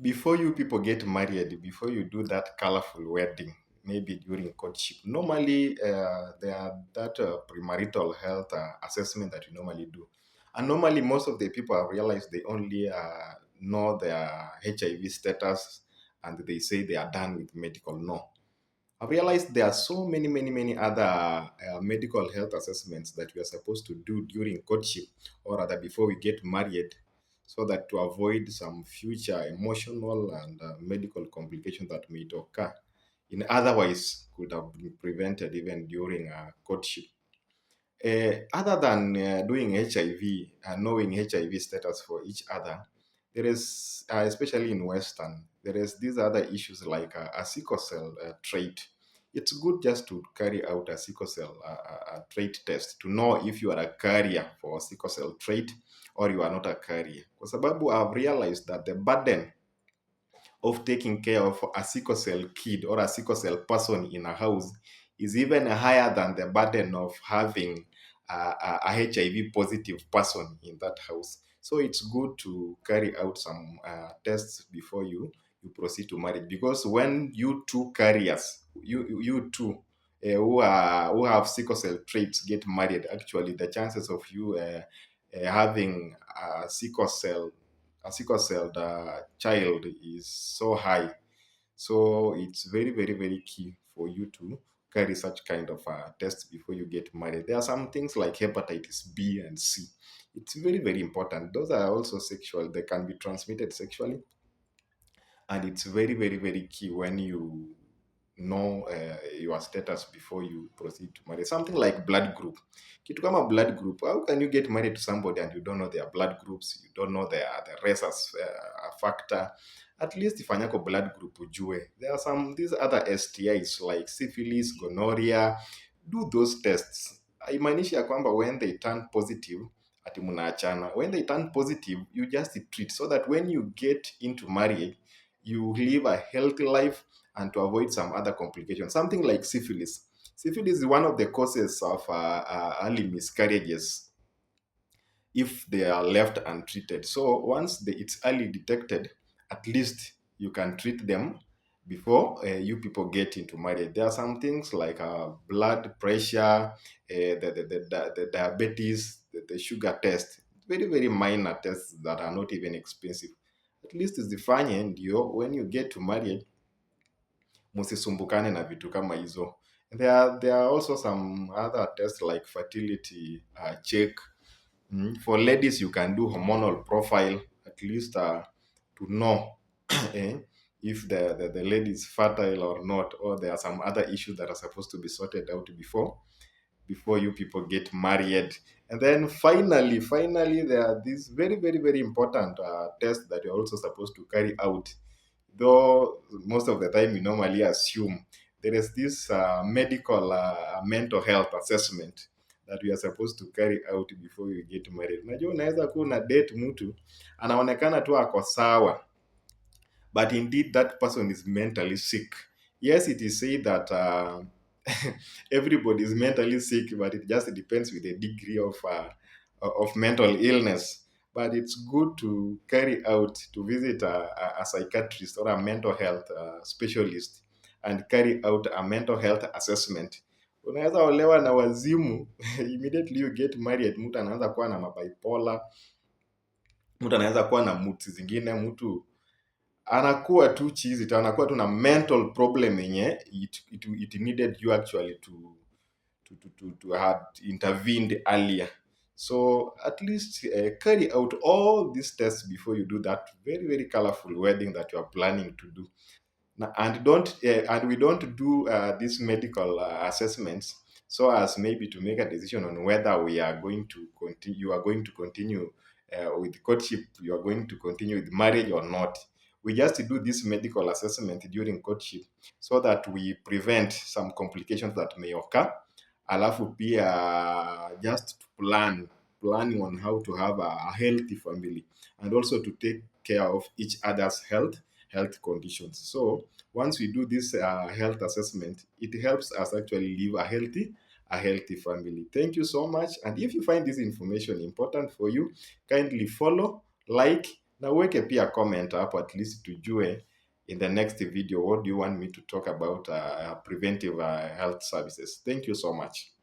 Before you people get married, before you do that colorful wedding, maybe during courtship, normally there are that premarital health assessment that you normally do. And normally, most of the people have realized they only know their HIV status and they say they are done with medical. No. I've realized there are so many other medical health assessments that we are supposed to do during courtship or rather before we get married so that to avoid some future emotional and medical complications that may occur in otherwise could have been prevented even during courtship. Other than doing HIV and knowing HIV status for each other, there is, especially in Western, there is these other issues like a sickle cell trait. It's good just to carry out a sickle cell trait test to know if you are a carrier for sickle cell trait or you are not a carrier. Kwa sababu I've realized that the burden of taking care of a sickle cell kid or a sickle cell person in a house is even higher than the burden of having a HIV positive person in that house. So it's good to carry out some tests before you proceed to marriage because when you two carriers, you two who have sickle cell traits get married, actually the chances of you having a sickle cell child is so high. So it's very key for you to carry such kind of tests before you get married. There are some things like hepatitis B and C. It's very important. Those are also sexual. They can be transmitted sexually, and it's very key when you know your status before you proceed to marry. Something like blood group. Kitu kama blood group, how can you get married to somebody and you don't know their blood groups, you don't know the race as a factor? At least ifanyako blood group ujue. There are some these other STIs like syphilis, gonorrhea. Do those tests. Haimaanishi ya kwamba when they turn positive ati mnaachana. When they turn positive, you just treat so that when you get into marriage, you live a healthy life and to avoid some other complications. Something like syphilis. Syphilis is one of the causes of early miscarriages if they are left untreated. So once it's early detected, at least you can treat them before you people get into marriage. There are some things like blood pressure, the diabetes, the sugar test, very minor tests that are not even expensive. At least zifanye ndio when you get to marriage msisumbukane na vitu kama hizo. There are also some other tests like fertility check. For ladies, you can do hormonal profile at least to know eh, if the lady is fertile or not, or there are some other issues that are supposed to be sorted out before you people get married. And then finally, there are these very important tests that you're also supposed to carry out. Though most of the time we normally assume there is this medical mental health assessment that we are supposed to carry out before we get married. Unajua unaweza kuwa una date mtu anaonekana tu ako sawa, but indeed that person is mentally sick. Yes, it is said that everybody is mentally sick, but it just depends with the degree of mental illness. But it's good to carry out to visit a psychiatrist or a mental health specialist and carry out a mental health assessment. Unaweza olewa na wazimu immediately you get married, mtu anaanza kuwa na mabipolar, mtu anaweza kuwa na moods zingine, mtu anakuwa tu chizi tu, anakuwa tu na mental problem yenye it needed you actually to have intervened earlier. So at least carry out all these tests before you do that very colorful wedding that you are planning to do. And don't and we don't do these medical assessments so as maybe to make a decision on whether we are going to continue you are going to continue with courtship, you are going to continue with marriage or not. We just do this medical assessment during courtship so that we prevent some complications that may occur, alafu pia just to planning on how to have a healthy family and also to take care of each other's health conditions. So once we do this health assessment, it helps us actually live a healthy family. Thank you so much. And if you find this information important for you, kindly follow, like, na uweke pia comment hapo, at least tujue in the next video what do you want me to talk about preventive health services. Thank you so much.